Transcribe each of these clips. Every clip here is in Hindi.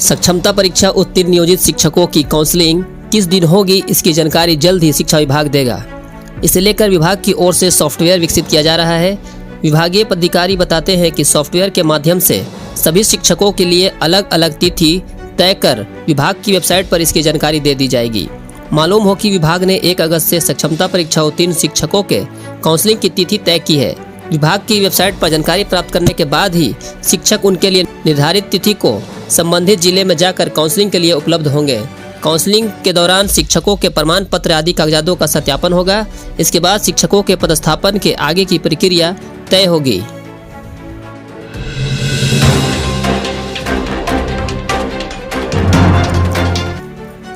सक्षमता परीक्षा उत्तीर्ण नियोजित शिक्षकों की काउंसलिंग किस दिन होगी, इसकी जानकारी जल्द ही शिक्षा विभाग देगा। इसे लेकर विभाग की ओर से सॉफ्टवेयर विकसित किया जा रहा है। विभागीय पदाधिकारी बताते हैं कि सॉफ्टवेयर के माध्यम से सभी शिक्षकों के लिए अलग अलग तिथि तय कर विभाग की वेबसाइट पर इसकी जानकारी दे दी जाएगी। मालूम हो कि विभाग ने 1 अगस्त से सक्षमता परीक्षा उत्तीर्ण शिक्षकों के काउंसलिंग की तिथि तय की है। विभाग की वेबसाइट पर जानकारी प्राप्त करने के बाद ही शिक्षक उनके लिए निर्धारित तिथि को संबंधित जिले में जाकर काउंसलिंग के लिए उपलब्ध होंगे। काउंसलिंग के दौरान शिक्षकों के प्रमाण पत्र आदि कागजातों का सत्यापन होगा। इसके बाद शिक्षकों के पदस्थापन के आगे की प्रक्रिया तय होगी।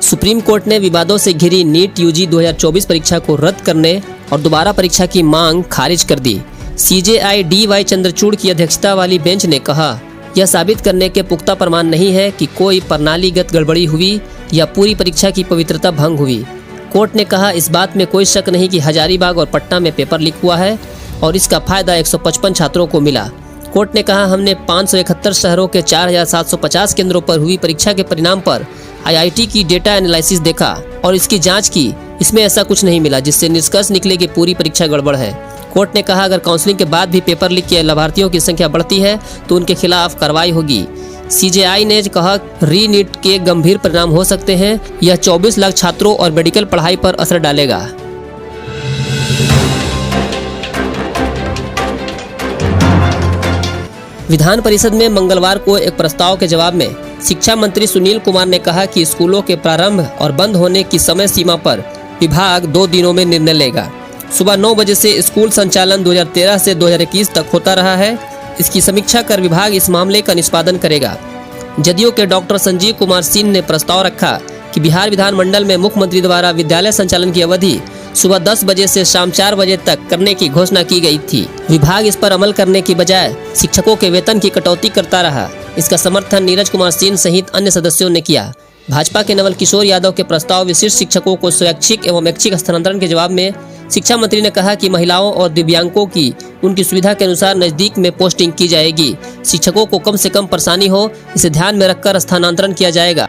सुप्रीम कोर्ट ने विवादों से घिरी नीट यूजी 2024 परीक्षा को रद्द करने और दोबारा परीक्षा की मांग खारिज कर दी। CJI D.Y.. चंद्रचूड़ की अध्यक्षता वाली बेंच ने कहा, यह साबित करने के पुख्ता प्रमाण नहीं है कि कोई प्रणालीगत गड़बड़ी हुई या पूरी परीक्षा की पवित्रता भंग हुई। कोर्ट ने कहा, इस बात में कोई शक नहीं कि हजारीबाग और पटना में पेपर लीक हुआ है और इसका फायदा 155 छात्रों को मिला। कोर्ट ने कहा, हमने 571 शहरों के 4750 केंद्रों पर हुई परीक्षा के परिणाम पर आईआईटी की डेटा एनालिसिस देखा और इसकी जांच की। इसमें ऐसा कुछ नहीं मिला जिससे निष्कर्ष निकले कि पूरी परीक्षा गड़बड़ है। कोर्ट ने कहा, अगर काउंसलिंग के बाद भी पेपर लीक के लाभार्थियों की संख्या बढ़ती है तो उनके खिलाफ कार्रवाई होगी। सीजेआई ने कहा, री नीट के गंभीर परिणाम हो सकते हैं। यह 24 लाख छात्रों और मेडिकल पढ़ाई पर असर डालेगा। विधान परिषद में मंगलवार को एक प्रस्ताव के जवाब में शिक्षा मंत्री सुनील कुमार ने कहा कि स्कूलों के प्रारंभ और बंद होने की समय सीमा पर विभाग 2 दिनों में निर्णय लेगा। सुबह 9 बजे से स्कूल संचालन 2013 से 2021 तक होता रहा है। इसकी समीक्षा कर विभाग इस मामले का निष्पादन करेगा। जदयू के डॉक्टर संजीव कुमार सिंह ने प्रस्ताव रखा कि बिहार विधानमंडल में मुख्यमंत्री द्वारा विद्यालय संचालन की अवधि सुबह 10 बजे से शाम 4 बजे तक करने की घोषणा की गई थी। विभाग इस पर अमल करने की बजाय शिक्षकों के वेतन की कटौती करता रहा। इसका समर्थन नीरज कुमार सिंह सहित अन्य सदस्यों ने किया। भाजपा के नवल किशोर यादव के प्रस्ताव विशिष्ट शिक्षकों को स्वैच्छिक एवं ऐच्छिक हस्तांतरण के जवाब में शिक्षा मंत्री ने कहा कि महिलाओं और दिव्यांगों की उनकी सुविधा के अनुसार नजदीक में पोस्टिंग की जाएगी। शिक्षकों को कम से कम परेशानी हो, इसे ध्यान में रखकर स्थानांतरण किया जाएगा।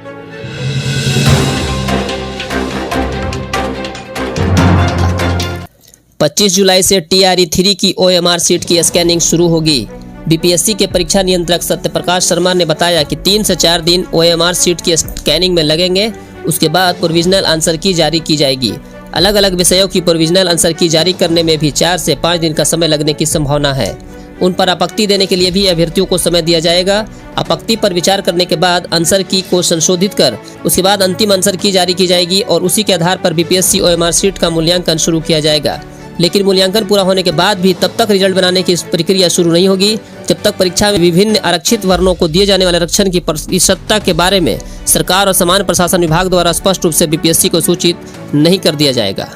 पच्चीस जुलाई से TRE 3 की OMR सीट की स्कैनिंग शुरू होगी। बीपीएससी के परीक्षा नियंत्रक सत्यप्रकाश शर्मा ने बताया कि 3 से 4 दिन OMR सीट की स्कैनिंग में लगेंगे। उसके बाद प्रोविजनल आंसर की जारी की जाएगी। अलग अलग विषयों की प्रोविजनल आंसर की जारी करने में भी 4 से 5 दिन का समय लगने की संभावना है। उन पर आपत्ति देने के लिए भी अभ्यर्थियों को समय दिया जाएगा। आपत्ति पर विचार करने के बाद आंसर की को संशोधित कर उसके बाद अंतिम आंसर की जारी की जाएगी और उसी के आधार पर बीपीएससी OMR सीट का मूल्यांकन शुरू किया जाएगा। लेकिन मूल्यांकन पूरा होने के बाद भी तब तक रिजल्ट बनाने की प्रक्रिया शुरू नहीं होगी जब तक परीक्षा में विभिन्न आरक्षित वर्णों को दिए जाने वाले आरक्षण की प्रतिशतता के बारे में सरकार और सामान्य प्रशासन विभाग द्वारा स्पष्ट रूप से बीपीएससी को सूचित नहीं कर दिया जाएगा।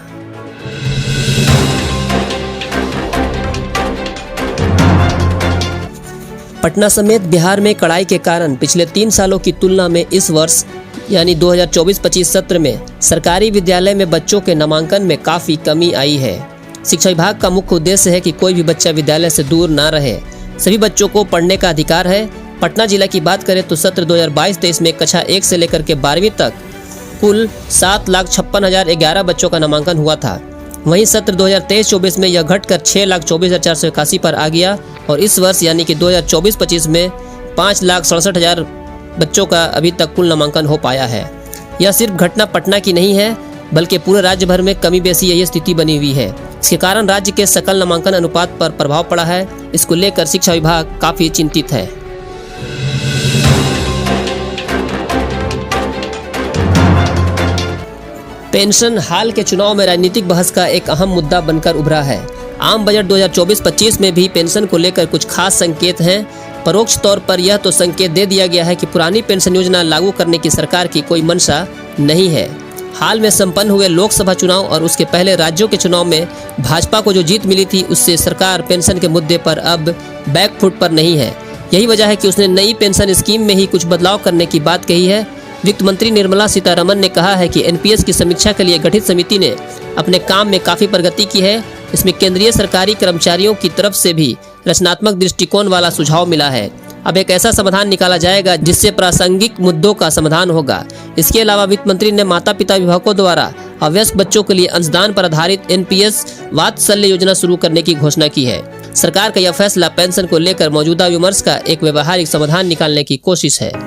पटना समेत बिहार में कड़ाई के कारण पिछले 3 सालों की तुलना में इस वर्ष यानी 2024-25 सत्र में सरकारी विद्यालय में बच्चों के नामांकन में काफ़ी कमी आई है। शिक्षा विभाग का मुख्य उद्देश्य है कि कोई भी बच्चा विद्यालय से दूर ना रहे। सभी बच्चों को पढ़ने का अधिकार है। पटना जिला की बात करें तो सत्र 2022-23 में कक्षा 1 से लेकर के 12वीं तक कुल 7,56,011 बच्चों का नामांकन हुआ था। वहीं सत्र 2023-24 में यह घटकर 6,24,481 पर आ गया और इस वर्ष यानी कि 2024-25 में 5,67,000 बच्चों का अभी तक कुल नामांकन हो पाया है। यह सिर्फ घटना पटना की नहीं है बल्कि पूरे राज्य भर में कमी बेसी यही स्थिति बनी हुई है। इसके कारण राज्य के सकल नामांकन अनुपात पर प्रभाव पड़ा है। इसको लेकर शिक्षा विभाग काफी चिंतित है। पेंशन हाल के चुनाव में राजनीतिक बहस का एक अहम मुद्दा बनकर उभरा है। आम बजट 2024-25 में भी पेंशन को लेकर कुछ खास संकेत हैं। परोक्ष तौर पर यह तो संकेत दे दिया गया है कि पुरानी पेंशन योजना लागू करने की सरकार की कोई मंशा नहीं है। हाल में संपन्न हुए लोकसभा चुनाव और उसके पहले राज्यों के चुनाव में भाजपा को जो जीत मिली थी उससे सरकार पेंशन के मुद्दे पर अब बैकफुट पर नहीं है। यही वजह है कि उसने नई पेंशन स्कीम में ही कुछ बदलाव करने की बात कही है। वित्त मंत्री निर्मला सीतारमण ने कहा है कि एनपीएस की समीक्षा के लिए गठित समिति ने अपने काम में काफ़ी प्रगति की है। इसमें केंद्रीय सरकारी कर्मचारियों की तरफ से भी रचनात्मक दृष्टिकोण वाला सुझाव मिला है। अब एक ऐसा समाधान निकाला जाएगा जिससे प्रासंगिक मुद्दों का समाधान होगा। इसके अलावा वित्त मंत्री ने माता पिता अभिभावकों द्वारा अवयस्क बच्चों के लिए अंशदान पर आधारित NPS वात्सल्य योजना शुरू करने की घोषणा की है। सरकार का यह फैसला पेंशन को लेकर मौजूदा विमर्श का एक व्यवहारिक समाधान निकालने की कोशिश है।